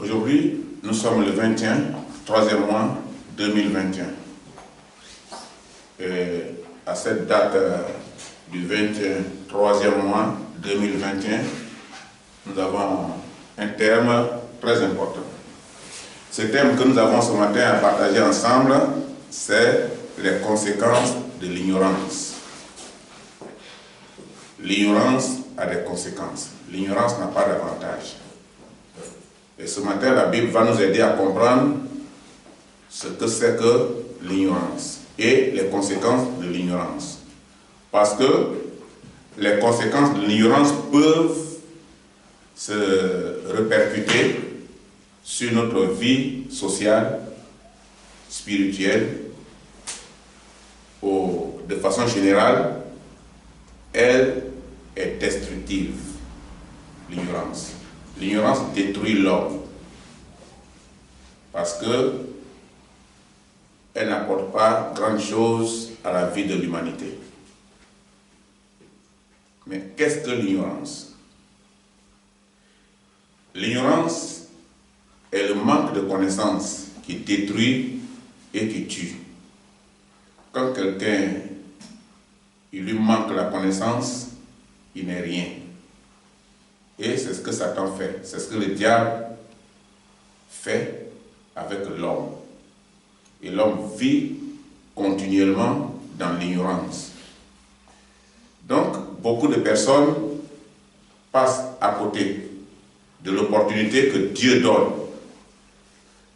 Aujourd'hui, nous sommes le 21, troisième mois 2021. Et à cette date du 21, troisième mois 2021, nous avons un terme très important. Ce thème que nous avons ce matin à partager ensemble, c'est les conséquences de l'ignorance. L'ignorance a des conséquences. L'ignorance n'a pas d'avantage. Et ce matin, la Bible va nous aider à comprendre ce que c'est que l'ignorance et les conséquences de l'ignorance. Parce que les conséquences de l'ignorance peuvent se répercuter sur notre vie sociale, spirituelle, ou de façon générale, elle est destructive, l'ignorance. L'ignorance détruit l'homme parce qu'elle n'apporte pas grand-chose à la vie de l'humanité. Mais qu'est-ce que l'ignorance? L'ignorance est le manque de connaissance qui détruit et qui tue. Quand quelqu'un, il lui manque la connaissance, il n'est rien. Et c'est ce que Satan fait, c'est ce que le diable fait avec l'homme. Et l'homme vit continuellement dans l'ignorance. Donc, beaucoup de personnes passent à côté de l'opportunité que Dieu donne.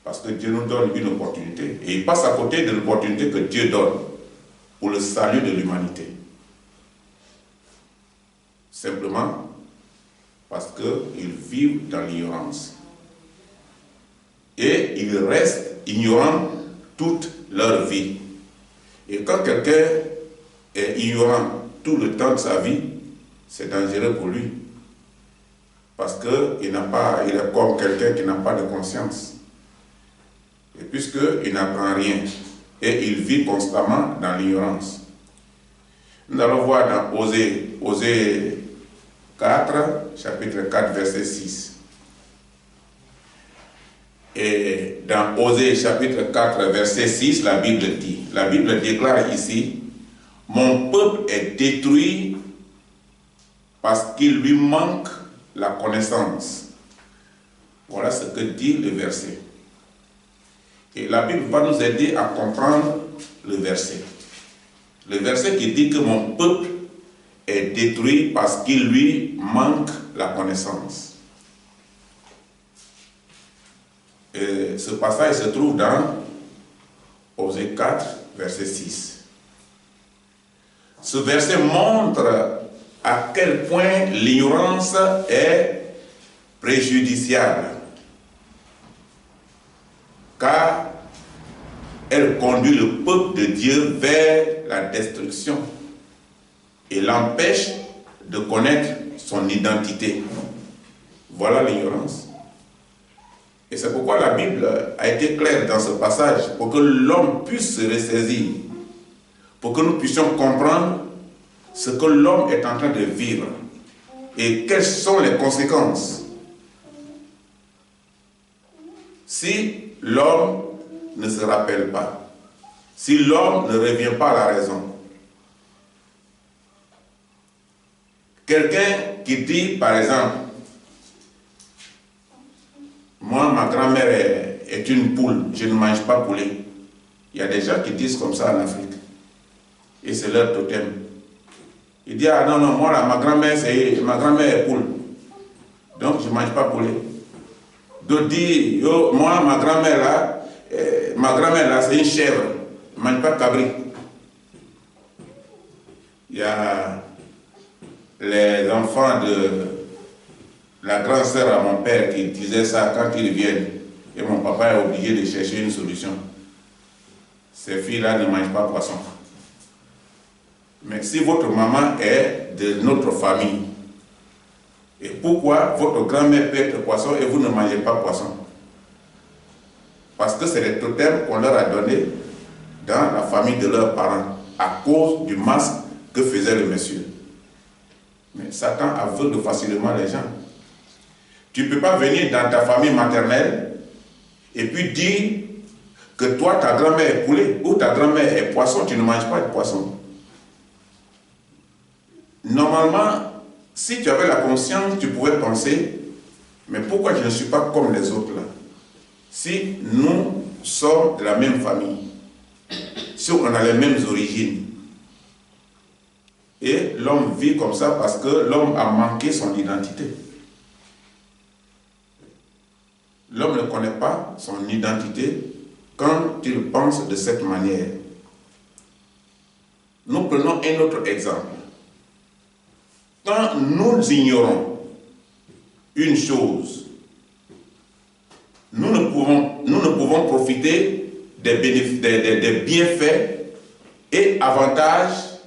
Parce que Dieu nous donne une opportunité. Et ils passent à côté de l'opportunité que Dieu donne pour le salut de l'humanité. Simplement parce qu'ils vivent dans l'ignorance. Et ils restent ignorants toute leur vie. Et quand quelqu'un est ignorant tout le temps de sa vie, c'est dangereux pour lui. Parce qu'il est comme quelqu'un qui n'a pas de conscience. Et puisqu'il n'apprend rien, et il vit constamment dans l'ignorance. Nous allons voir dans Osée 4, chapitre 4, verset 6. Et dans Osée, chapitre 4, verset 6, la Bible déclare ici, « Mon peuple est détruit parce qu'il lui manque la connaissance. » Voilà ce que dit le verset. Et la Bible va nous aider à comprendre le verset. Le verset qui dit que mon peuple est détruit parce qu'il lui manque la connaissance. Et ce passage se trouve dans Osée 4, verset 6. Ce verset montre à quel point l'ignorance est préjudiciable, car elle conduit le peuple de Dieu vers la destruction et l'empêche de connaître son identité. Voilà l'ignorance. Et c'est pourquoi la Bible a été claire dans ce passage, pour que l'homme puisse se ressaisir, pour que nous puissions comprendre ce que l'homme est en train de vivre et quelles sont les conséquences si l'homme ne se rappelle pas, si l'homme ne revient pas à la raison. Quelqu'un qui dit, par exemple, moi, ma grand-mère est une poule, je ne mange pas poulet. Il y a des gens qui disent comme ça en Afrique. Et c'est leur totem. Il dit, ah non, non, moi, là, ma grand-mère est poule. Donc, je ne mange pas poulet. D'autres disent, moi, ma grand-mère, là, c'est une chèvre. Je ne mange pas cabri. Il y a les enfants de la grande sœur à mon père qui disaient ça quand ils viennent. Et mon papa est obligé de chercher une solution. Ces filles-là ne mangent pas poisson. Mais si votre maman est de notre famille, et pourquoi votre grand-mère peut être poisson et vous ne mangez pas poisson? Parce que c'est les totems qu'on leur a donnés dans la famille de leurs parents, à cause du masque que faisait le monsieur. Mais Satan aveugle facilement les gens. Tu ne peux pas venir dans ta famille maternelle et puis dire que toi, ta grand-mère est poulet ou ta grand-mère est poisson, tu ne manges pas de poisson. Normalement, si tu avais la conscience, tu pouvais penser, mais pourquoi je ne suis pas comme les autres là? Si nous sommes de la même famille, si on a les mêmes origines, et l'homme vit comme ça parce que l'homme a manqué son identité. L'homme ne connaît pas son identité quand il pense de cette manière. Nous prenons un autre exemple. Quand nous ignorons une chose, nous ne pouvons profiter des bienfaits et avantages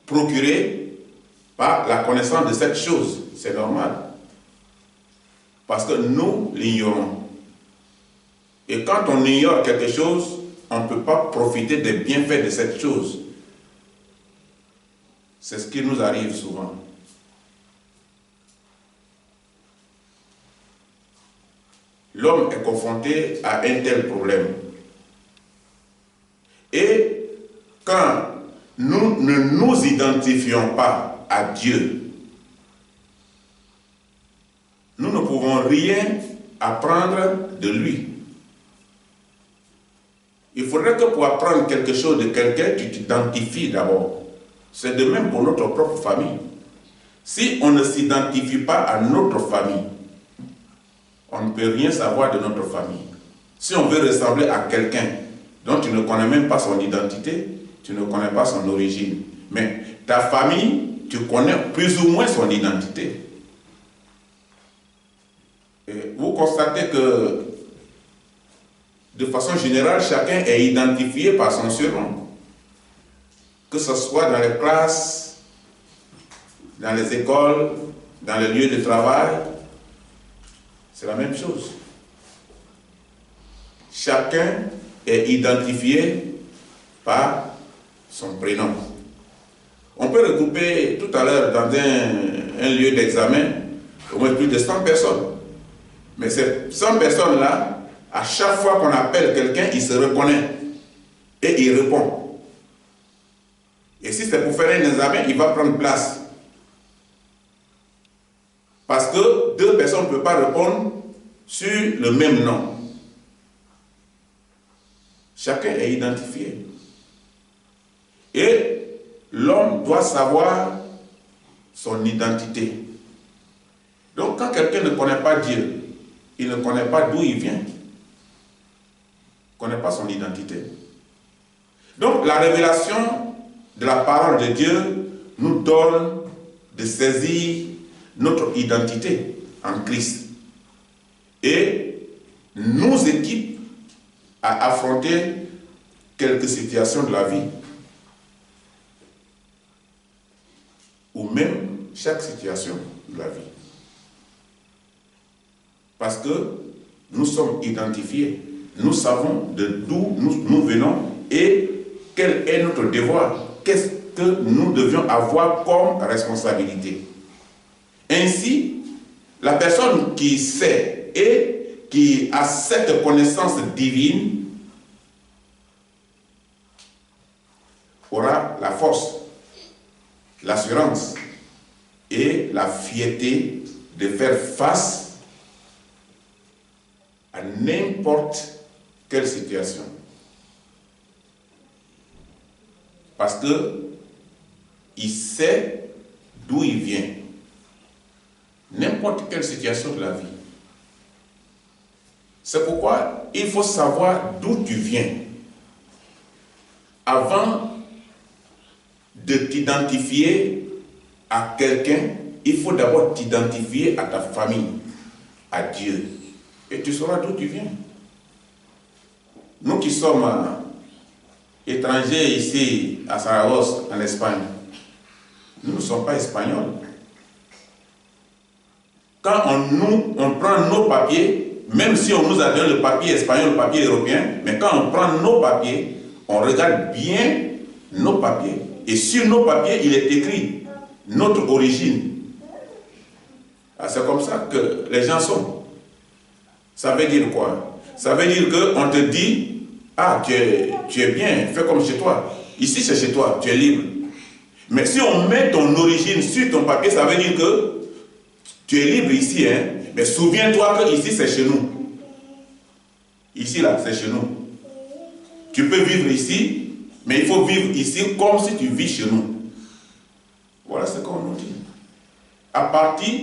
procurés par la connaissance de cette chose. C'est normal. Parce que nous l'ignorons. Et quand on ignore quelque chose, on ne peut pas profiter des bienfaits de cette chose. C'est ce qui nous arrive souvent. L'homme est confronté à un tel problème. Et quand nous ne nous identifions pas à Dieu, nous ne pouvons rien apprendre de lui. Il faudrait que pour apprendre quelque chose de quelqu'un, tu t'identifies d'abord. C'est de même pour notre propre famille. Si on ne s'identifie pas à notre famille, on ne peut rien savoir de notre famille. Si on veut ressembler à quelqu'un dont tu ne connais même pas son identité, tu ne connais pas son origine. Mais ta famille, tu connais plus ou moins son identité. Et vous constatez que, de façon générale, chacun est identifié par son surnom. Que ce soit dans les classes, dans les écoles, dans les lieux de travail, c'est la même chose. Chacun est identifié par son prénom. On peut regrouper tout à l'heure dans un lieu d'examen au moins plus de 100 personnes. Mais ces 100 personnes-là, à chaque fois qu'on appelle quelqu'un, il se reconnaît et il répond. Et si c'est pour faire un examen, il va prendre place. Parce que deux personnes ne peuvent pas répondre sur le même nom. Chacun est identifié. Et l'homme doit savoir son identité. Donc quand quelqu'un ne connaît pas Dieu, il ne connaît pas d'où il vient. Il ne connaît pas son identité. Donc la révélation de la parole de Dieu nous donne de saisir notre identité en Christ et nous équipe à affronter quelques situations de la vie ou même chaque situation de la vie. Parce que nous sommes identifiés, nous savons d'où nous venons et quel est notre devoir, qu'est-ce que nous devions avoir comme responsabilité. Ainsi, la personne qui sait et qui a cette connaissance divine aura la force, l'assurance et la fierté de faire face à n'importe quelle situation. Parce que il sait d'où il vient. N'importe quelle situation de la vie. C'est pourquoi il faut savoir d'où tu viens. Avant de t'identifier à quelqu'un, il faut d'abord t'identifier à ta famille, à Dieu. Et tu sauras d'où tu viens. Nous qui sommes étrangers ici à Saragosse, en Espagne, nous ne sommes pas espagnols. Quand on prend nos papiers, même si on nous a donné le papier espagnol, le papier européen, mais quand on prend nos papiers, on regarde bien nos papiers. Et sur nos papiers, il est écrit notre origine. Ah, c'est comme ça que les gens sont. Ça veut dire quoi? Ça veut dire qu'on te dit, ah, tu es bien, fais comme chez toi. Ici, c'est chez toi, tu es libre. Mais si on met ton origine sur ton papier, ça veut dire que tu es libre ici, hein. Mais souviens-toi que ici, c'est chez nous. Ici, là, c'est chez nous. Tu peux vivre ici, mais il faut vivre ici comme si tu vis chez nous. Voilà ce qu'on nous dit. À partir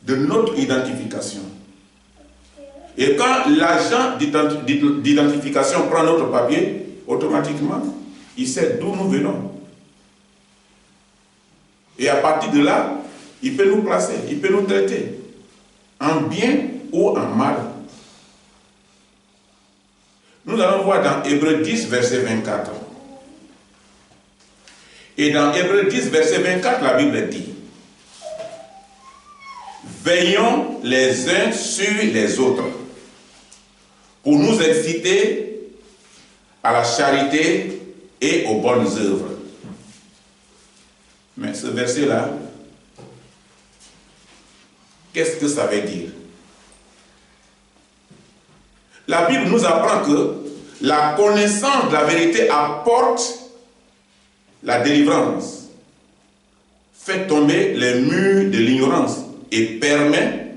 de notre identification. Et quand l'agent d'identification prend notre papier, automatiquement, il sait d'où nous venons. Et à partir de là, il peut nous placer, il peut nous traiter en bien ou en mal. Nous allons voir dans Hébreux 10, verset 24. Et dans Hébreux 10, verset 24, la Bible dit: veillons les uns sur les autres pour nous exciter à la charité et aux bonnes œuvres. Mais ce verset-là, qu'est-ce que ça veut dire? La Bible nous apprend que la connaissance de la vérité apporte la délivrance, fait tomber les murs de l'ignorance et permet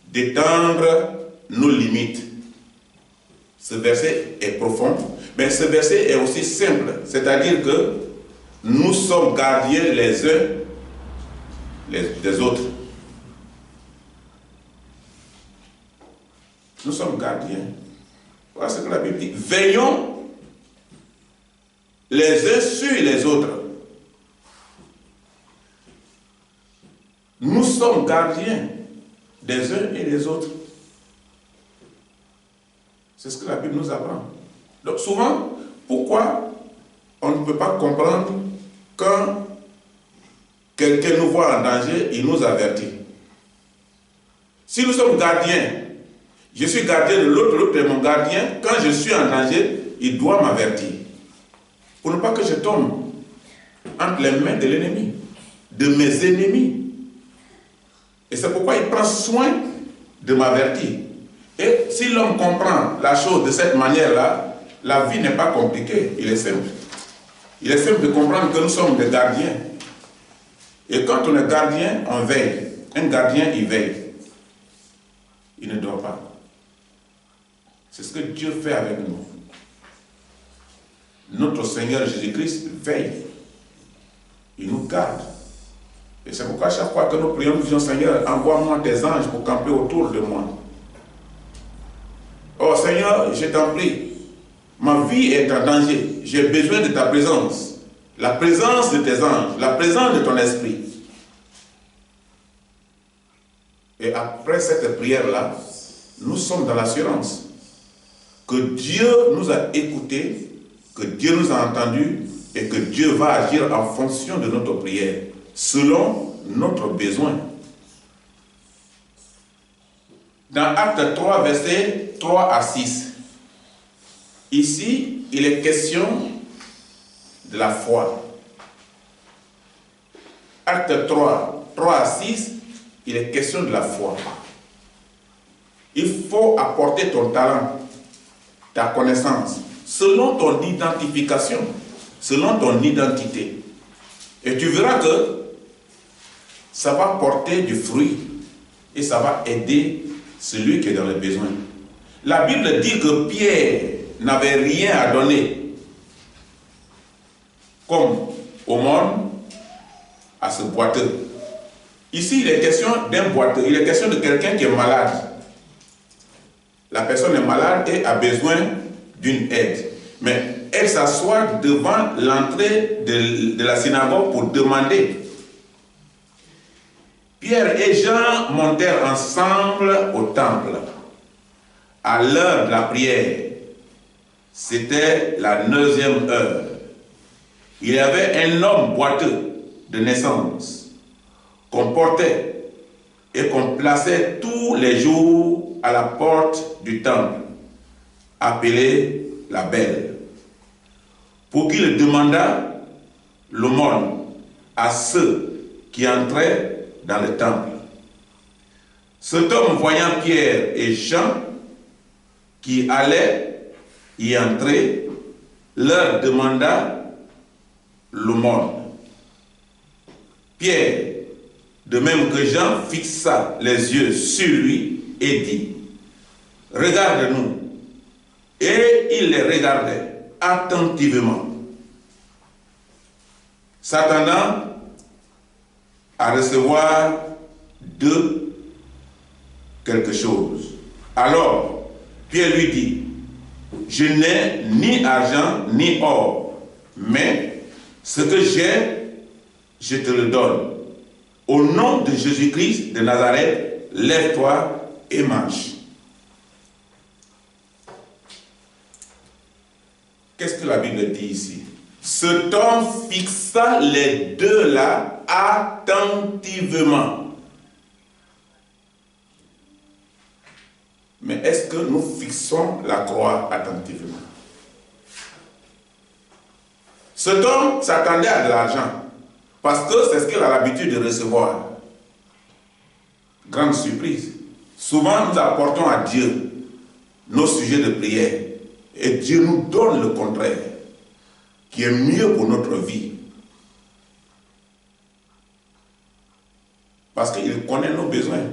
d'étendre nos limites. Ce verset est profond, mais ce verset est aussi simple, c'est-à-dire que nous sommes gardiens les uns des autres. Nous sommes gardiens. Voilà ce que la Bible dit. Veillons les uns sur les autres. Nous sommes gardiens des uns et des autres. C'est ce que la Bible nous apprend. Donc souvent, pourquoi on ne peut pas comprendre quand quelqu'un nous voit en danger, il nous avertit. Si nous sommes gardiens, je suis gardien de l'autre, l'autre est mon gardien, quand je suis en danger, il doit m'avertir. Pour ne pas que je tombe entre les mains de l'ennemi, de mes ennemis. Et c'est pourquoi il prend soin de m'avertir. Et si l'homme comprend la chose de cette manière-là, la vie n'est pas compliquée, il est simple. Il est simple de comprendre que nous sommes des gardiens. Et quand on est gardien, on veille. Un gardien, il veille. Il ne dort pas. C'est ce que Dieu fait avec nous. Notre Seigneur Jésus-Christ veille. Il nous garde. Et c'est pourquoi chaque fois que nous prions, nous disons: Seigneur, envoie-moi tes anges pour camper autour de moi. Oh Seigneur, je t'en prie, ma vie est en danger. J'ai besoin de ta présence. La présence de tes anges, la présence de ton esprit. Et après cette prière-là, nous sommes dans l'assurance que Dieu nous a écoutés, que Dieu nous a entendus et que Dieu va agir en fonction de notre prière, selon notre besoin. Dans Acte 3, versets 3 à 6, ici, il est question de la foi. Acte 3, 3 à 6, il est question de la foi. Il faut apporter ton talent, ta connaissance, selon ton identification, selon ton identité. Et tu verras que ça va porter du fruit et ça va aider celui qui est dans le besoin. La Bible dit que Pierre n'avait rien à donner comme aumône à ce boiteux. Ici, il est question d'un boiteux, il est question de quelqu'un qui est malade. La personne est malade et a besoin d'une aide. Mais elle s'assoit devant l'entrée de la synagogue pour demander. Pierre et Jean montèrent ensemble au temple. À l'heure de la prière, c'était la 9e heure. Il y avait un homme boiteux de naissance qu'on portait et qu'on plaçait tous les jours à la porte du temple, appelé la Belle, pour qu'il demandât l'aumône à ceux qui entraient dans le temple. Cet homme, voyant Pierre et Jean qui allaient y entrer, leur demanda l'aumône. Pierre, de même que Jean, fixa les yeux sur lui et dit, « Regarde-nous. » Et il les regardait attentivement, s'attendant à recevoir d'eux quelque chose. Alors, Pierre lui dit, « Je n'ai ni argent ni or, mais ce que j'ai, je te le donne. Au nom de Jésus-Christ de Nazareth, lève-toi et marche. » Qu'est-ce que la Bible dit ici? Cet homme fixa les deux là attentivement. Mais est-ce que nous fixons la croix attentivement? Cet homme s'attendait à de l'argent parce que c'est ce qu'il a l'habitude de recevoir. Grande surprise. Souvent nous apportons à Dieu nos sujets de prière et Dieu nous donne le contraire qui est mieux pour notre vie. Parce qu'il connaît nos besoins.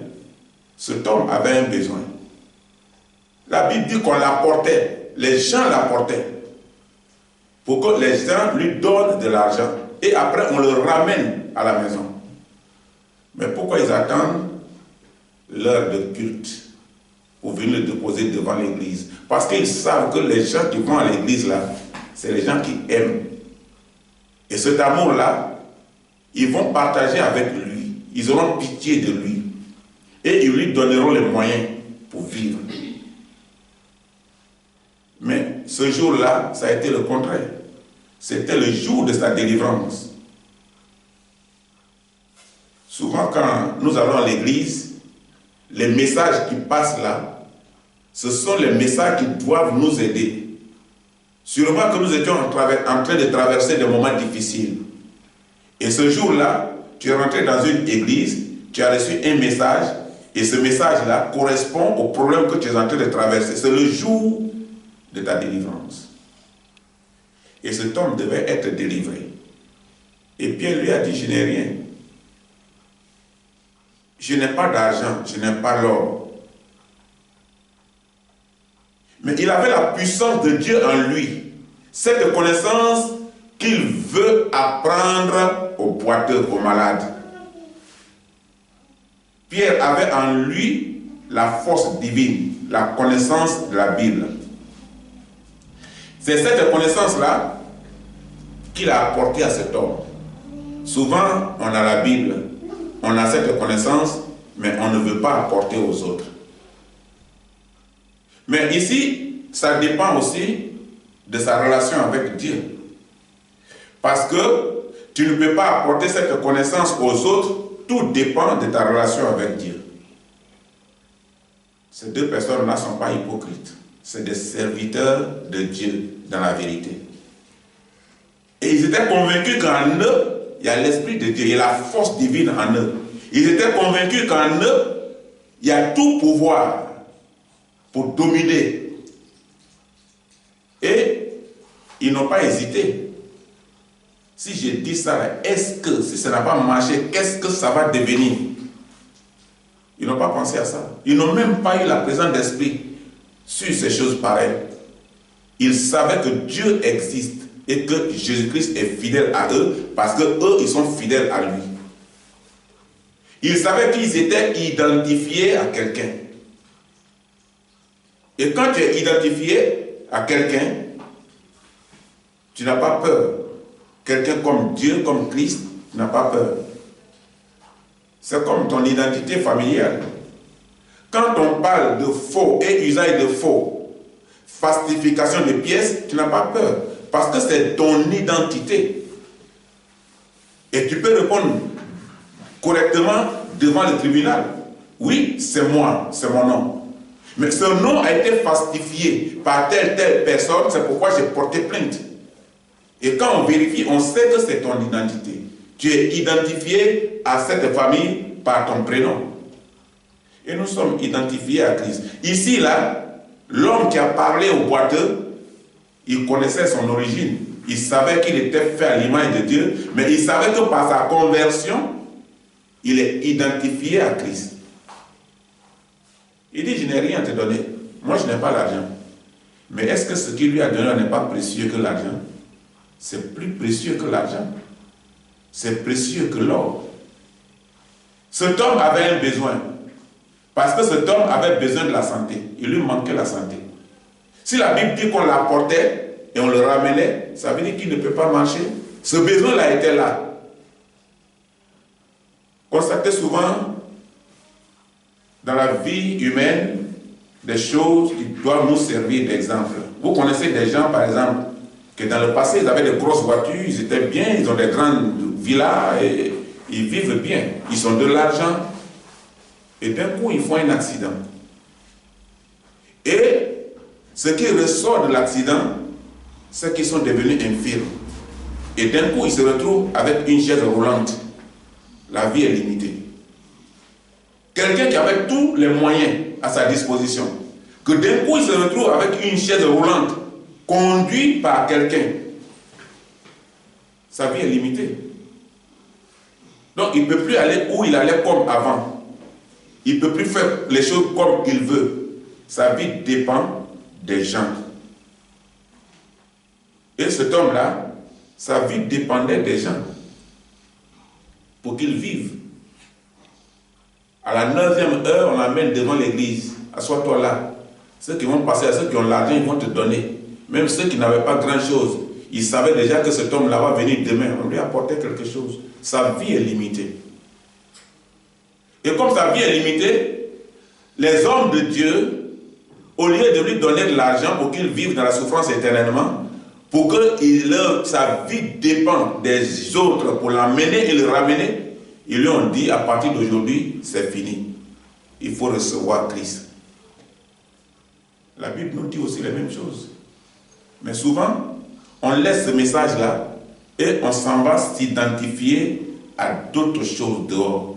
Cet homme avait un besoin. La Bible dit qu'on l'apportait, les gens l'apportaient pour que les gens lui donnent de l'argent et après on le ramène à la maison. Mais pourquoi ils attendent l'heure de culte pour venir le déposer devant l'église? Parce qu'ils savent que les gens qui vont à l'église là, c'est les gens qui aiment. Et cet amour-là, ils vont partager avec lui. Ils auront pitié de lui. Et ils lui donneront les moyens pour vivre. Mais ce jour-là, ça a été le contraire. C'était le jour de sa délivrance. Souvent, quand nous allons à l'église, les messages qui passent là, ce sont les messages qui doivent nous aider. Sûrement que nous étions en train de traverser des moments difficiles. Et ce jour-là, tu es rentré dans une église, tu as reçu un message, et ce message-là correspond au problème que tu es en train de traverser. C'est le jour de ta délivrance. Et cet homme devait être délivré. Et Pierre lui a dit, je n'ai rien. Je n'ai pas d'argent, je n'ai pas l'or. Mais il avait la puissance de Dieu en lui. Cette connaissance qu'il veut apprendre aux boiteux, aux malades. Pierre avait en lui la force divine, la connaissance de la Bible. C'est cette connaissance-là qu'il a apportée à cet homme. Souvent, on a la Bible, on a cette connaissance, mais on ne veut pas apporter aux autres. Mais ici, ça dépend aussi de sa relation avec Dieu. Parce que tu ne peux pas apporter cette connaissance aux autres, tout dépend de ta relation avec Dieu. Ces deux personnes-là ne sont pas hypocrites. C'est des serviteurs de Dieu dans la vérité. Et ils étaient convaincus qu'en eux, il y a l'Esprit de Dieu, il y a la force divine en eux. Ils étaient convaincus qu'en eux, il y a tout pouvoir pour dominer. Et ils n'ont pas hésité. Si je dis ça, est-ce que si ça n'a pas marché, qu'est-ce que ça va devenir? Ils n'ont pas pensé à ça. Ils n'ont même pas eu la présence d'esprit sur ces choses pareilles. Ils savaient que Dieu existe et que Jésus-Christ est fidèle à eux parce que eux, ils sont fidèles à lui. Ils savaient qu'ils étaient identifiés à quelqu'un. Et quand tu es identifié à quelqu'un, tu n'as pas peur. Quelqu'un comme Dieu, comme Christ, tu n'as pas peur. C'est comme ton identité familiale. Quand on parle de faux et usage de faux, falsification de pièces, tu n'as pas peur. Parce que c'est ton identité. Et tu peux répondre correctement devant le tribunal. Oui, c'est moi, c'est mon nom. Mais ce nom a été falsifié par telle personne, c'est pourquoi j'ai porté plainte. Et quand on vérifie, on sait que c'est ton identité. Tu es identifié à cette famille par ton prénom. Et nous sommes identifiés à Christ. Ici, là, l'homme qui a parlé au boiteux, il connaissait son origine. Il savait qu'il était fait à l'image de Dieu, mais il savait que par sa conversion, il est identifié à Christ. Il dit, je n'ai rien à te donner. Moi, je n'ai pas l'argent. Mais est-ce que ce qu'il lui a donné n'est pas précieux que l'argent? C'est plus précieux que l'argent. C'est précieux que l'or. Cet homme avait un besoin. Parce que cet homme avait besoin de la santé. Il lui manquait la santé. Si la Bible dit qu'on l'apportait et on le ramenait, ça veut dire qu'il ne peut pas marcher. Ce besoin-là était là. Constatez souvent dans la vie humaine des choses qui doivent nous servir d'exemple. Vous connaissez des gens, par exemple, que dans le passé, ils avaient des grosses voitures, ils étaient bien, ils ont des grandes villas et ils vivent bien. Ils ont de l'argent. Et d'un coup, ils font un accident. Et ce qui ressort de l'accident, c'est qu'ils sont devenus infirmes. Et d'un coup, ils se retrouvent avec une chaise roulante. La vie est limitée. Quelqu'un qui avait tous les moyens à sa disposition, que d'un coup, il se retrouve avec une chaise roulante, conduit par quelqu'un. Sa vie est limitée. Donc, il ne peut plus aller où il allait comme avant. Il ne peut plus faire les choses comme il veut. Sa vie dépend des gens. Et cet homme-là, sa vie dépendait des gens pour qu'il vive. À la 9e heure, on l'amène devant l'église. Assois-toi là. Ceux qui vont passer, à ceux qui ont l'argent, ils vont te donner. Même ceux qui n'avaient pas grand-chose, ils savaient déjà que cet homme-là va venir demain. On lui apportait quelque chose. Sa vie est limitée. Et comme sa vie est limitée, les hommes de Dieu, au lieu de lui donner de l'argent pour qu'il vive dans la souffrance éternellement, pour que sa vie dépende des autres pour l'amener et le ramener, ils lui ont dit, à partir d'aujourd'hui, c'est fini. Il faut recevoir Christ. La Bible nous dit aussi les mêmes choses. Mais souvent, on laisse ce message-là et on s'en va s'identifier à d'autres choses dehors.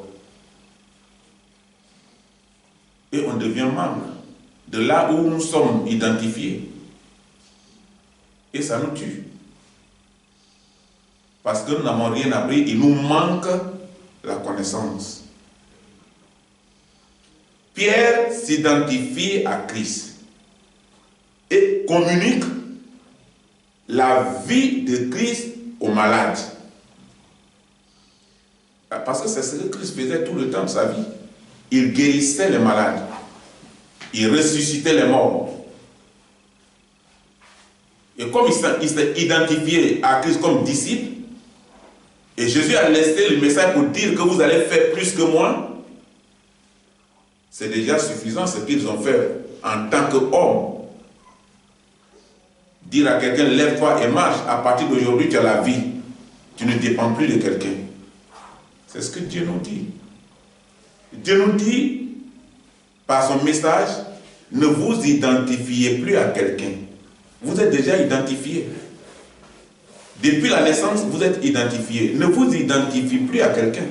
Et on devient membre de là où nous sommes identifiés. Et ça nous tue. Parce que nous n'avons rien appris, il nous manque la connaissance. Pierre s'identifie à Christ et communique la vie de Christ aux malades. Parce que c'est ce que Christ faisait tout le temps de sa vie. Il guérissait les malades. Il ressuscitait les morts. Et comme il s'est identifié à Christ comme disciple, et Jésus a laissé le message pour dire que vous allez faire plus que moi, c'est déjà suffisant ce qu'ils ont fait en tant qu'homme. Dire à quelqu'un, lève-toi et marche, à partir d'aujourd'hui tu as la vie. Tu ne dépends plus de quelqu'un. C'est ce que Dieu nous dit. Dieu nous dit, par son message, ne vous identifiez plus à quelqu'un. Vous êtes déjà identifié. Depuis la naissance, vous êtes identifié. Ne vous identifiez plus à quelqu'un.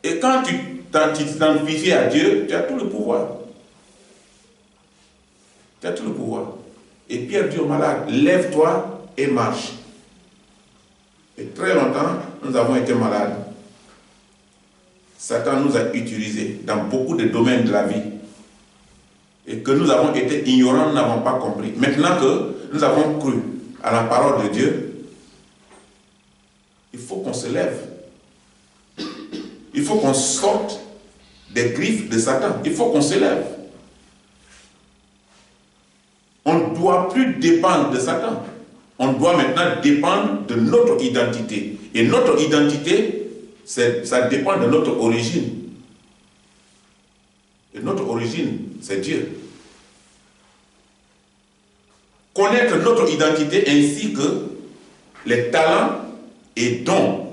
Et quand tu t'identifies à Dieu, tu as tout le pouvoir. Tu as tout le pouvoir. Et Pierre dit au malade, lève-toi et marche. Et très longtemps, nous avons été malades. Satan nous a utilisés dans beaucoup de domaines de la vie. Et que nous avons été ignorants, nous n'avons pas compris. Maintenant que nous avons cru à la parole de Dieu, il faut qu'on se lève. Il faut qu'on sorte des griffes de Satan. Il faut qu'on se lève. On ne doit plus dépendre de Satan. On doit maintenant dépendre de notre identité. Et notre identité, ça dépend de notre origine. Et notre origine, c'est Dieu. Connaître notre identité ainsi que les talents et dons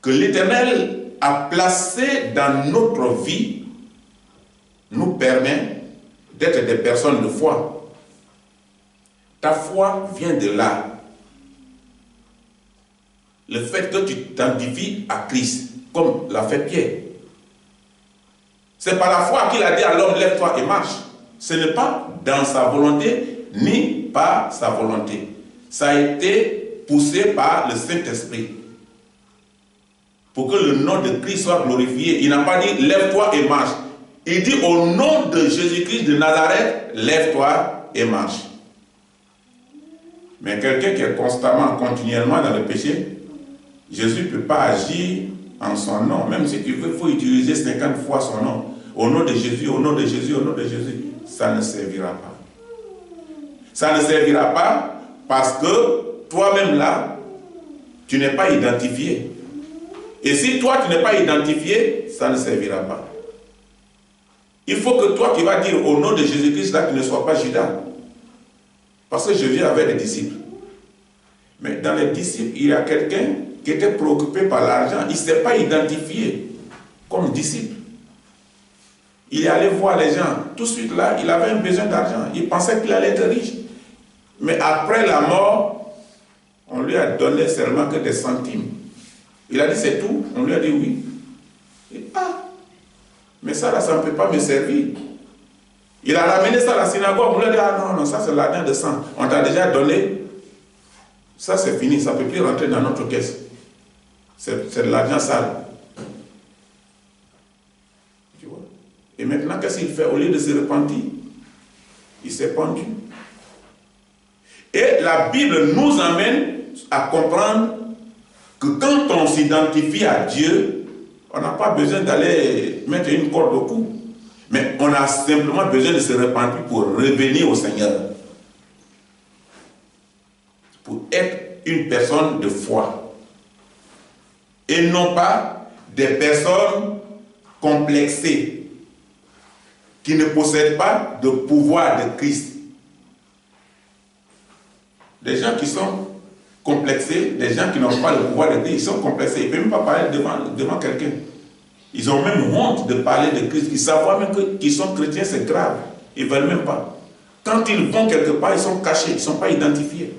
que l'Éternel a placés dans notre vie nous permet d'être des personnes de foi. Ta foi vient de là. Le fait que tu t'identifies à Christ comme l'a fait Pierre. C'est par la foi qu'il a dit à l'homme, lève-toi et marche. Ce n'est pas dans sa volonté, ni par sa volonté. Ça a été poussé par le Saint-Esprit. Pour que le nom de Christ soit glorifié. Il n'a pas dit, lève-toi et marche. Il dit, au nom de Jésus-Christ de Nazareth, lève-toi et marche. Mais quelqu'un qui est constamment, continuellement dans le péché, Jésus ne peut pas agir en son nom. Même si tu veux, il faut utiliser 50 fois son nom. Au nom de Jésus, au nom de Jésus, au nom de Jésus. Ça ne servira pas. Ça ne servira pas parce que toi-même là, tu n'es pas identifié. Et si toi, tu n'es pas identifié, ça ne servira pas. Il faut que toi qui vas dire au nom de Jésus-Christ, là, tu ne sois pas Judas. Parce que Jésus avait des disciples. Mais dans les disciples, il y a quelqu'un qui était préoccupé par l'argent. Il ne s'est pas identifié comme disciple. Il est allé voir les gens. Tout de suite là, il avait un besoin d'argent. Il pensait qu'il allait être riche. Mais après la mort, on lui a donné seulement que des centimes. Il a dit c'est tout. On lui a dit oui. Et, mais ça là, ça ne peut pas me servir. Il a ramené ça à la synagogue. On lui a dit ah non, ça c'est l'argent de sang. On t'a déjà donné. Ça c'est fini. Ça ne peut plus rentrer dans notre caisse. C'est de l'argent sale. Tu vois? Et maintenant, qu'est-ce qu'il fait? Au lieu de se repentir, il s'est pendu. Et la Bible nous amène à comprendre que quand on s'identifie à Dieu, on n'a pas besoin d'aller mettre une corde au cou. Mais on a simplement besoin de se repentir pour revenir au Seigneur. Pour être une personne de foi. Et non pas des personnes complexées qui ne possèdent pas de pouvoir de Christ. Des gens qui sont complexés, des gens qui n'ont pas le pouvoir de Christ, ils sont complexés. Ils ne peuvent même pas parler devant quelqu'un. Ils ont même honte de parler de Christ. Ils savent même qu'ils sont chrétiens, c'est grave. Ils ne veulent même pas. Quand ils vont quelque part, ils sont cachés, ils ne sont pas identifiés.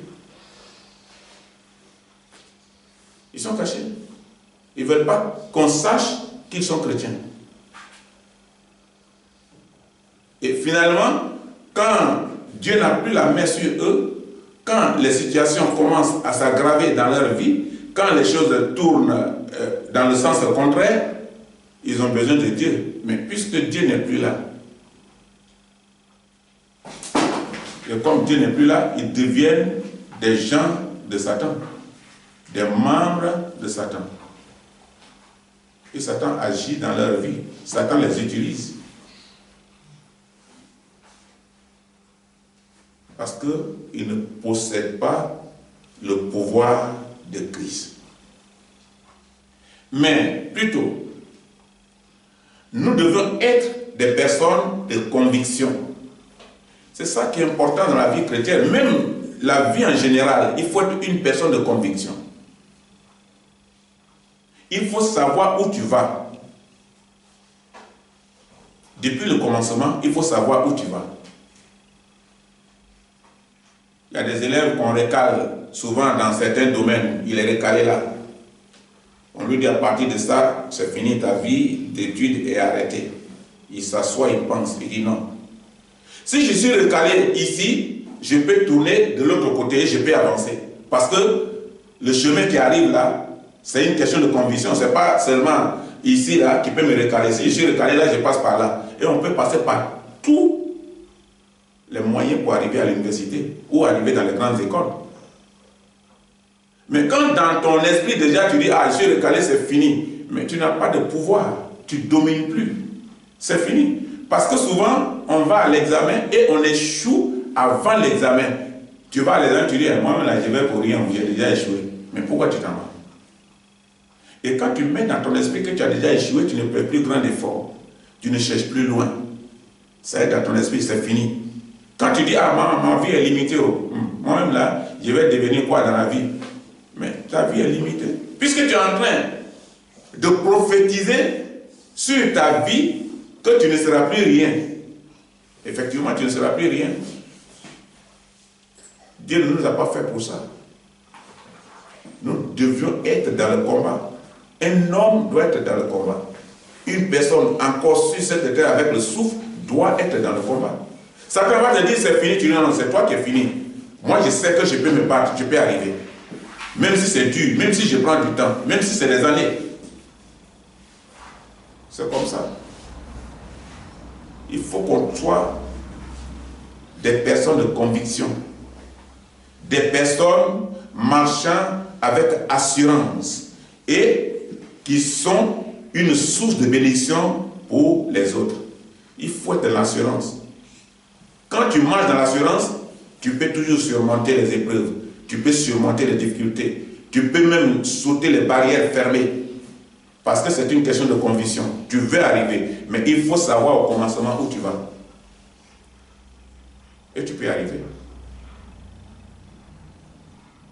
Ils sont cachés. Ils ne veulent pas qu'on sache qu'ils sont chrétiens. Et finalement, quand Dieu n'a plus la main sur eux, quand les situations commencent à s'aggraver dans leur vie, quand les choses tournent dans le sens contraire, ils ont besoin de Dieu. Mais puisque Dieu n'est plus là, et comme Dieu n'est plus là, ils deviennent des gens de Satan, des membres de Satan. Et Satan agit dans leur vie. Satan les utilise. Parce qu'ils ne possèdent pas le pouvoir de Christ. Mais plutôt, nous devons être des personnes de conviction. C'est ça qui est important dans la vie chrétienne. Même la vie en général, il faut être une personne de conviction. Il faut savoir où tu vas. Depuis le commencement, il faut savoir où tu vas. Il y a des élèves qu'on recale souvent dans certains domaines. Il est recalé là. On lui dit à partir de ça, c'est fini ta vie d'études est arrêtée. Il s'assoit, il pense, il dit non. Si je suis recalé ici, je peux tourner de l'autre côté, je peux avancer. Parce que le chemin qui arrive là, c'est une question de conviction. Ce n'est pas seulement ici là qui peut me recaler. Si je suis recalé là, je passe par là. Et on peut passer par tous les moyens pour arriver à l'université ou arriver dans les grandes écoles. Mais quand dans ton esprit déjà tu dis ah je suis recalé, c'est fini, mais tu n'as pas de pouvoir, tu ne domines plus, c'est fini. Parce que souvent on va à l'examen et on échoue avant l'examen. Tu vas à l'examen, tu dis moi là je vais pour rien, j'ai déjà échoué. Mais pourquoi tu t'en vas? Et quand tu mets dans ton esprit que tu as déjà échoué, tu ne fais plus grand effort, tu ne cherches plus loin. Ça est dans ton esprit, c'est fini. Quand tu dis ah ma vie est limitée, moi-même là je vais devenir quoi dans la vie? Mais ta vie est limitée. Puisque tu es en train de prophétiser sur ta vie que tu ne seras plus rien. Effectivement, tu ne seras plus rien. Dieu ne nous a pas fait pour ça. Nous devions être dans le combat. Un homme doit être dans le combat. Une personne encore sur cette terre avec le souffle doit être dans le combat. Satan va te dire c'est fini, tu dis non, c'est toi qui es fini. Moi je sais que je peux me battre, je peux arriver. Même si c'est dur, même si je prends du temps, même si c'est des années. C'est comme ça. Il faut qu'on soit des personnes de conviction. Des personnes marchant avec assurance et qui sont une source de bénédiction pour les autres. Il faut être dans l'assurance. Quand tu marches dans l'assurance, tu peux toujours surmonter les épreuves, tu peux surmonter les difficultés, tu peux même sauter les barrières fermées. Parce que c'est une question de conviction. Tu veux arriver, mais il faut savoir au commencement où tu vas. Et tu peux y arriver.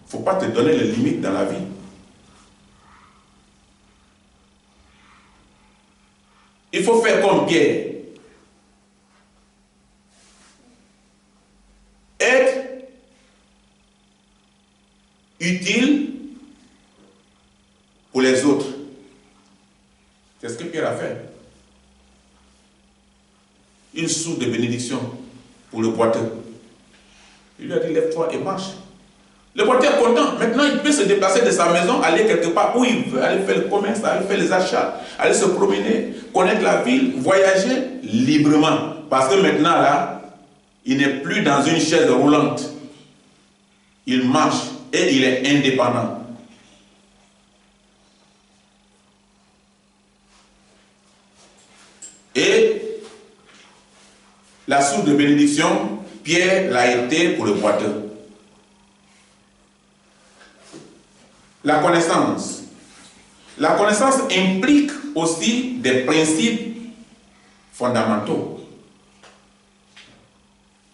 Il ne faut pas te donner les limites dans la vie. Il faut faire comme Pierre. Être utile pour les autres. C'est ce que Pierre a fait. Une source de bénédiction pour le boiteux. Il lui a dit, lève-toi et marche. Le boiteux est content. Maintenant, il peut se déplacer de sa maison, aller quelque part où il veut, aller faire le commerce, aller faire les achats, aller se promener, connaître la ville, voyager librement. Parce que maintenant, là, il n'est plus dans une chaise roulante. Il marche et il est indépendant. Et la source de bénédiction, Pierre l'a été pour le boiteux. La connaissance. La connaissance implique aussi des principes fondamentaux.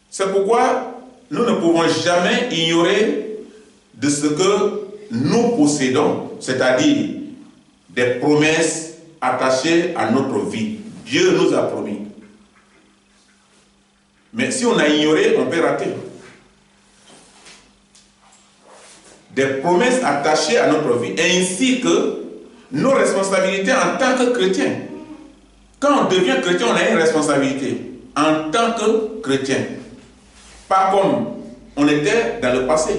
C'est pourquoi nous ne pouvons jamais ignorer de ce que nous possédons, c'est-à-dire des promesses attachées à notre vie. Dieu nous a promis. Mais si on a ignoré, on peut rater. Des promesses attachées à notre vie, ainsi que nos responsabilités en tant que chrétiens. Quand on devient chrétien, on a une responsabilité en tant que chrétien. Pas comme on était dans le passé.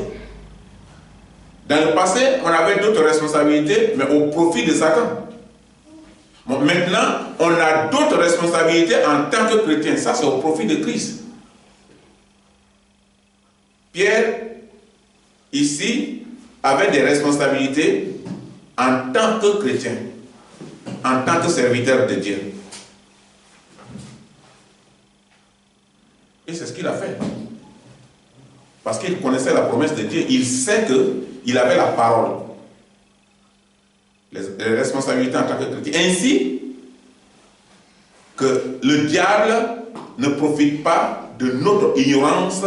Dans le passé, on avait d'autres responsabilités, mais au profit de Satan. Bon, maintenant, on a d'autres responsabilités en tant que chrétien. Ça, c'est au profit de Christ. Pierre, ici, avait des responsabilités en tant que chrétien, en tant que serviteur de Dieu. Et c'est ce qu'il a fait. Parce qu'il connaissait la promesse de Dieu. Il sait qu'il avait la parole. Les responsabilités en tant que chrétien. Ainsi que le diable ne profite pas de notre ignorance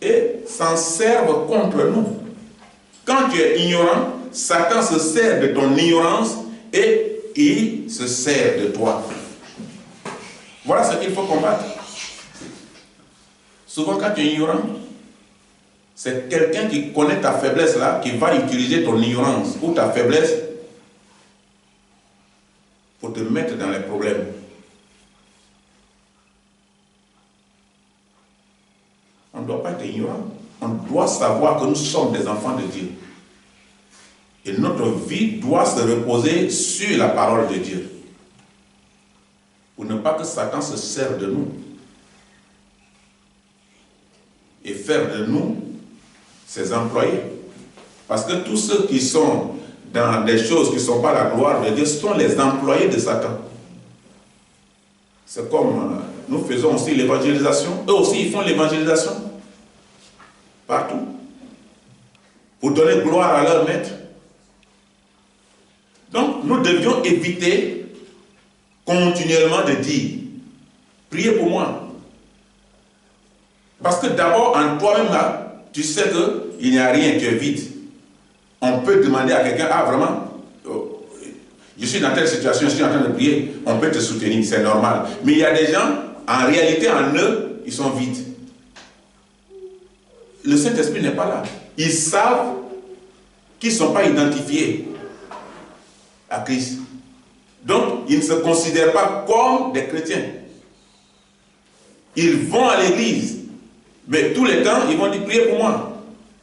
et s'en serve contre nous. Quand tu es ignorant, Satan se sert de ton ignorance et il se sert de toi. Voilà ce qu'il faut combattre. Souvent quand tu es ignorant, c'est quelqu'un qui connaît ta faiblesse là, qui va utiliser ton ignorance ou ta faiblesse pour te mettre dans les problèmes. On ne doit pas être ignorant. On doit savoir que nous sommes des enfants de Dieu. Et notre vie doit se reposer sur la parole de Dieu. Pour ne pas que Satan se serve de nous. Et faire de nous ses employés. Parce que tous ceux qui sont dans des choses qui ne sont pas la gloire de Dieu sont les employés de Satan. C'est comme nous faisons aussi l'évangélisation. Eux aussi, ils font l'évangélisation. Partout. Pour donner gloire à leur maître. Donc, nous devions éviter continuellement de dire, priez pour moi. Parce que d'abord, en toi-même là, tu sais qu'il n'y a rien, tu es vide. On peut demander à quelqu'un, ah vraiment, je suis dans telle situation, je suis en train de prier, on peut te soutenir, c'est normal. Mais il y a des gens, en réalité, en eux, ils sont vides. Le Saint-Esprit n'est pas là. Ils savent qu'ils ne sont pas identifiés à Christ. Donc, ils ne se considèrent pas comme des chrétiens. Ils vont à l'église, mais tous les temps, ils vont dire priez pour moi.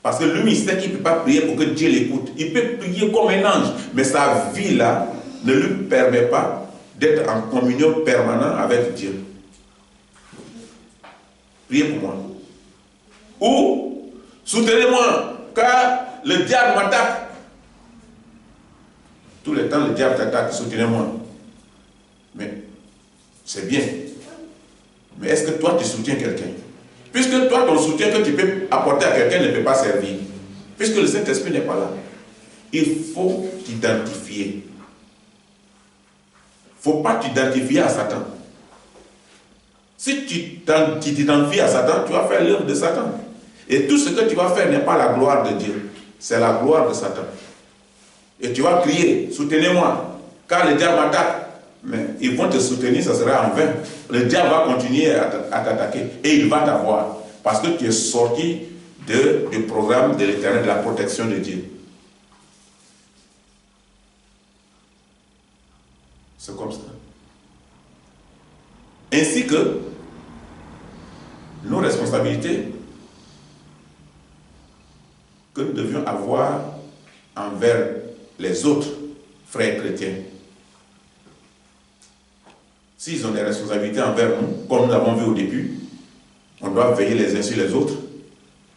Parce que lui, il sait qu'il ne peut pas prier pour que Dieu l'écoute. Il peut prier comme un ange, mais sa vie là ne lui permet pas d'être en communion permanente avec Dieu. Priez pour moi. Ou soutenez-moi, car le diable m'attaque. Tout le temps, le diable t'attaque, soutenez-moi. Mais c'est bien. Mais est-ce que toi, tu soutiens quelqu'un? Puisque toi, ton soutien que tu peux apporter à quelqu'un ne peut pas servir. Puisque le Saint-Esprit n'est pas là. Il faut t'identifier. Il ne faut pas t'identifier à Satan. Si tu t'identifies à Satan, tu vas faire l'œuvre de Satan. Et tout ce que tu vas faire n'est pas la gloire de Dieu. C'est la gloire de Satan. Et tu vas crier, soutenez-moi, car le diable m'attaque. Mais ils vont te soutenir, ça sera en vain. Le diable va continuer à t'attaquer et il va t'avoir. Parce que tu es sorti du programme de l'Éternel, de la protection de Dieu. C'est comme ça. Ainsi que nos responsabilités que nous devions avoir envers les autres frères chrétiens. S'ils ont des responsabilités envers nous, comme nous l'avons vu au début, on doit veiller les uns sur les autres.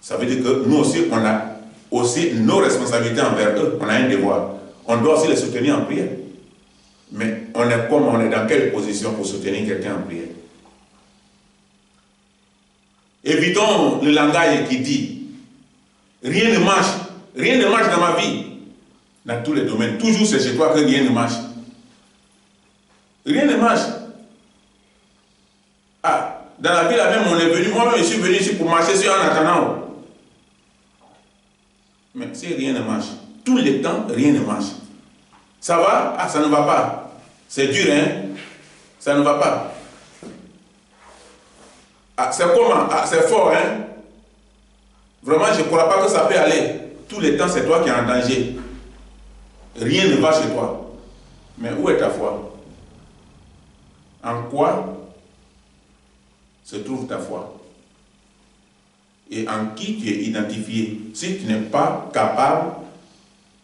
Ça veut dire que nous aussi, on a aussi nos responsabilités envers eux. On a un devoir. On doit aussi les soutenir en prière. Mais on est dans quelle position pour soutenir quelqu'un en prière? Évitons le langage qui dit rien ne marche dans ma vie. Dans tous les domaines. Toujours c'est chez toi que rien ne marche. Rien ne marche. Ah, dans la vie là-même, on est venu, moi-même je suis venu ici pour marcher sur un attendant. Mais si rien ne marche, tous les temps, rien ne marche. Ça va? Ah, ça ne va pas. C'est dur, hein? Ça ne va pas. Ah, c'est comment? Ah, c'est fort, hein? Vraiment, je ne crois pas que ça peut aller. Tous les temps, c'est toi qui es en danger. Rien ne va chez toi. Mais où est ta foi? En quoi se trouve ta foi? Et en qui tu es identifié? Si tu n'es pas capable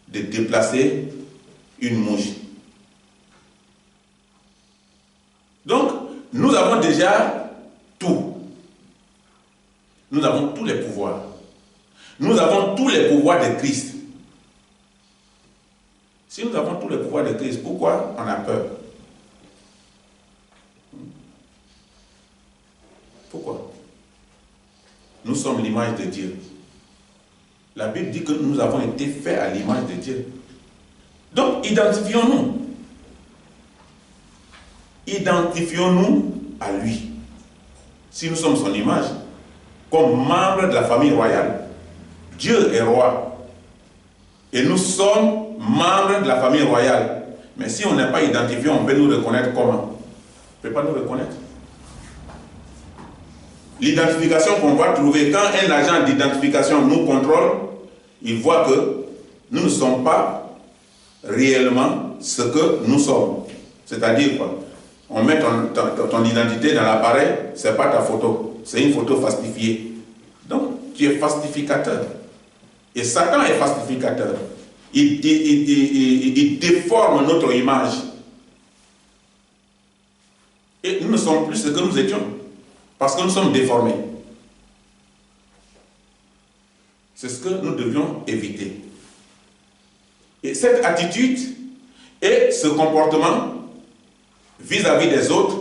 de déplacer une mouche. Donc, nous avons déjà tout. Nous avons tous les pouvoirs. Nous avons tous les pouvoirs de Christ. Si nous avons tous les pouvoirs de Christ, pourquoi on a peur? Pourquoi? Nous sommes l'image de Dieu. La Bible dit que nous avons été faits à l'image de Dieu. Donc, identifions-nous. Identifions-nous à lui. Si nous sommes son image, comme membres de la famille royale, Dieu est roi. Et nous sommes membres de la famille royale. Mais si on n'est pas identifié, on peut nous reconnaître comment? On ne peut pas nous reconnaître. L'identification qu'on va trouver, quand un agent d'identification nous contrôle, il voit que nous ne sommes pas réellement ce que nous sommes. C'est-à-dire quoi? On met ton identité dans l'appareil, ce n'est pas ta photo, c'est une photo falsifiée. Donc, tu es falsificateur. Et Satan est falsificateur. Il déforme notre image. Et nous ne sommes plus ce que nous étions. Parce que nous sommes déformés. C'est ce que nous devions éviter. Et cette attitude et ce comportement vis-à-vis des autres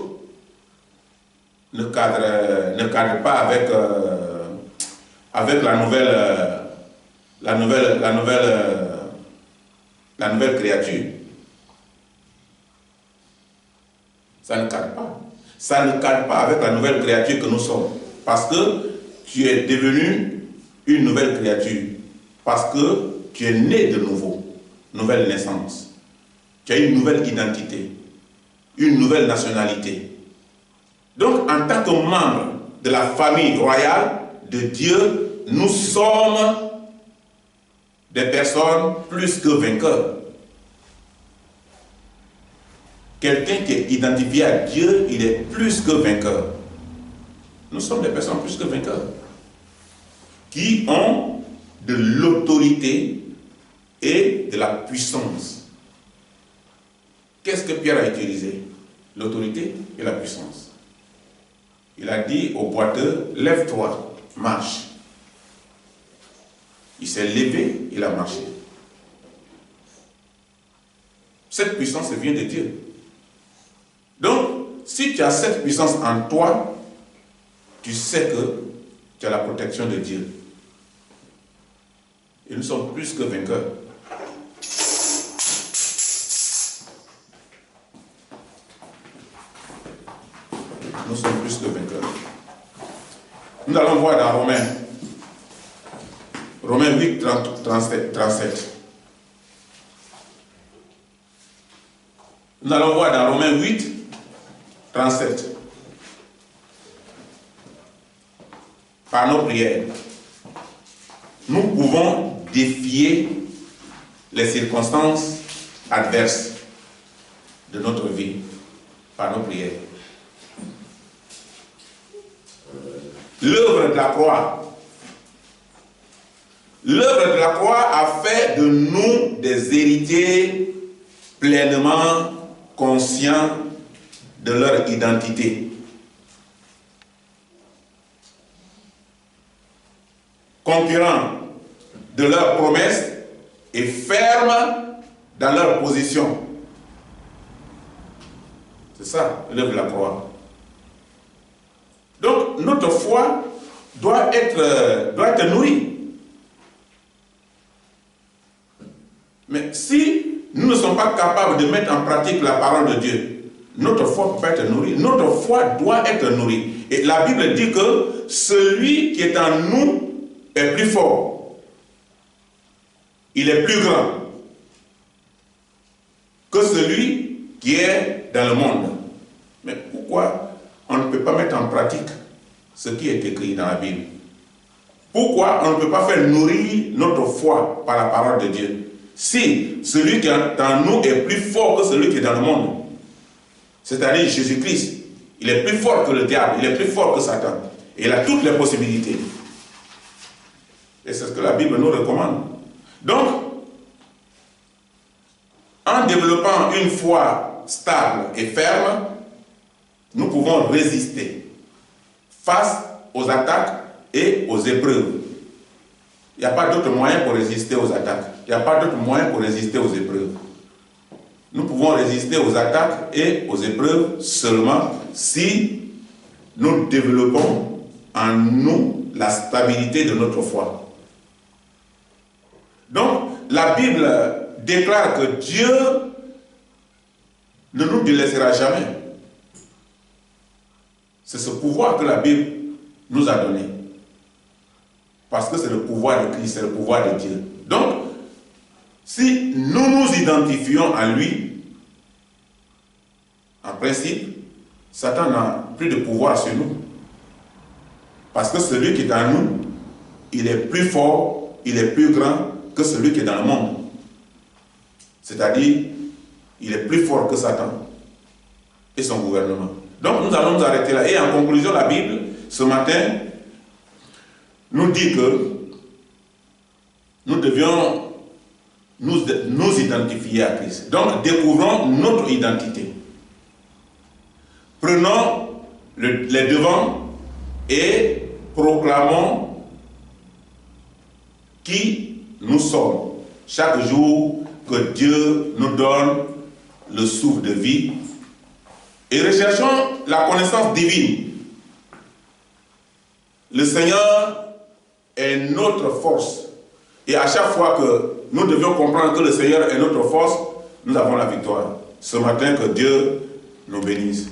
ne cadre pas avec la nouvelle créature. Ça ne cadre pas. Ça ne cadre pas avec la nouvelle créature que nous sommes. Parce que tu es devenu une nouvelle créature. Parce que tu es né de nouveau. Nouvelle naissance. Tu as une nouvelle identité. Une nouvelle nationalité. Donc, en tant que membre de la famille royale de Dieu, nous sommes des personnes plus que vainqueurs. quelqu'un qui est identifié à Dieu, il est plus que vainqueur. Nous sommes des personnes plus que vainqueurs, qui ont de l'autorité et de la puissance. Qu'est-ce que Pierre a utilisé? L'autorité et la puissance. Il a dit au boiteux, lève-toi, marche. Il s'est levé, il a marché. Cette puissance vient de Dieu. Donc, si tu as cette puissance en toi, tu sais que tu as la protection de Dieu. Et nous sommes plus que vainqueurs. Nous sommes plus que vainqueurs. Nous allons voir dans Romains 8, 37. Nous allons voir dans Romains 8, 37. Par nos prières, nous pouvons défier les circonstances adverses de notre vie par nos prières. L'œuvre de la croix. L'œuvre de la croix a fait de nous des héritiers pleinement conscients de leur identité. Concurrents de leurs promesses et fermes dans leur position. C'est ça, l'œuvre de la croix. Donc, notre foi doit être nourrie. Mais si nous ne sommes pas capables de mettre en pratique la parole de Dieu, notre foi ne peut pas être nourrie. Notre foi doit être nourrie. Et la Bible dit que celui qui est en nous est plus fort. Il est plus grand que celui qui est dans le monde. Mais pourquoi on ne peut pas mettre en pratique ce qui est écrit dans la Bible? Pourquoi on ne peut pas faire nourrir notre foi par la parole de Dieu? Si celui qui est en nous est plus fort que celui qui est dans le monde, c'est-à-dire Jésus-Christ, il est plus fort que le diable, il est plus fort que Satan. Et il a toutes les possibilités. Et c'est ce que la Bible nous recommande. Donc, en développant une foi stable et ferme, nous pouvons résister face aux attaques et aux épreuves. Il n'y a pas d'autre moyen pour résister aux attaques. Il n'y a pas d'autre moyen pour résister aux épreuves. Nous pouvons résister aux attaques et aux épreuves seulement si nous développons en nous la stabilité de notre foi. Donc, la Bible déclare que Dieu ne nous délaissera jamais. C'est ce pouvoir que la Bible nous a donné. Parce que c'est le pouvoir de Christ, c'est le pouvoir de Dieu. Donc, si nous nous identifions à lui, en principe, Satan n'a plus de pouvoir sur nous. Parce que celui qui est en nous, il est plus fort, il est plus grand que celui qui est dans le monde. C'est-à-dire, il est plus fort que Satan et son gouvernement. Donc nous allons nous arrêter là. Et en conclusion, la Bible, ce matin, nous dit que nous devions nous identifier à Christ. Donc découvrons notre identité. Prenons les devants et proclamons qui nous sommes. Chaque jour que Dieu nous donne le souffle de vie. Et recherchons la connaissance divine. Le Seigneur est notre force. Et à chaque fois que nous devions comprendre que le Seigneur est notre force, nous avons la victoire. Ce matin, que Dieu nous bénisse.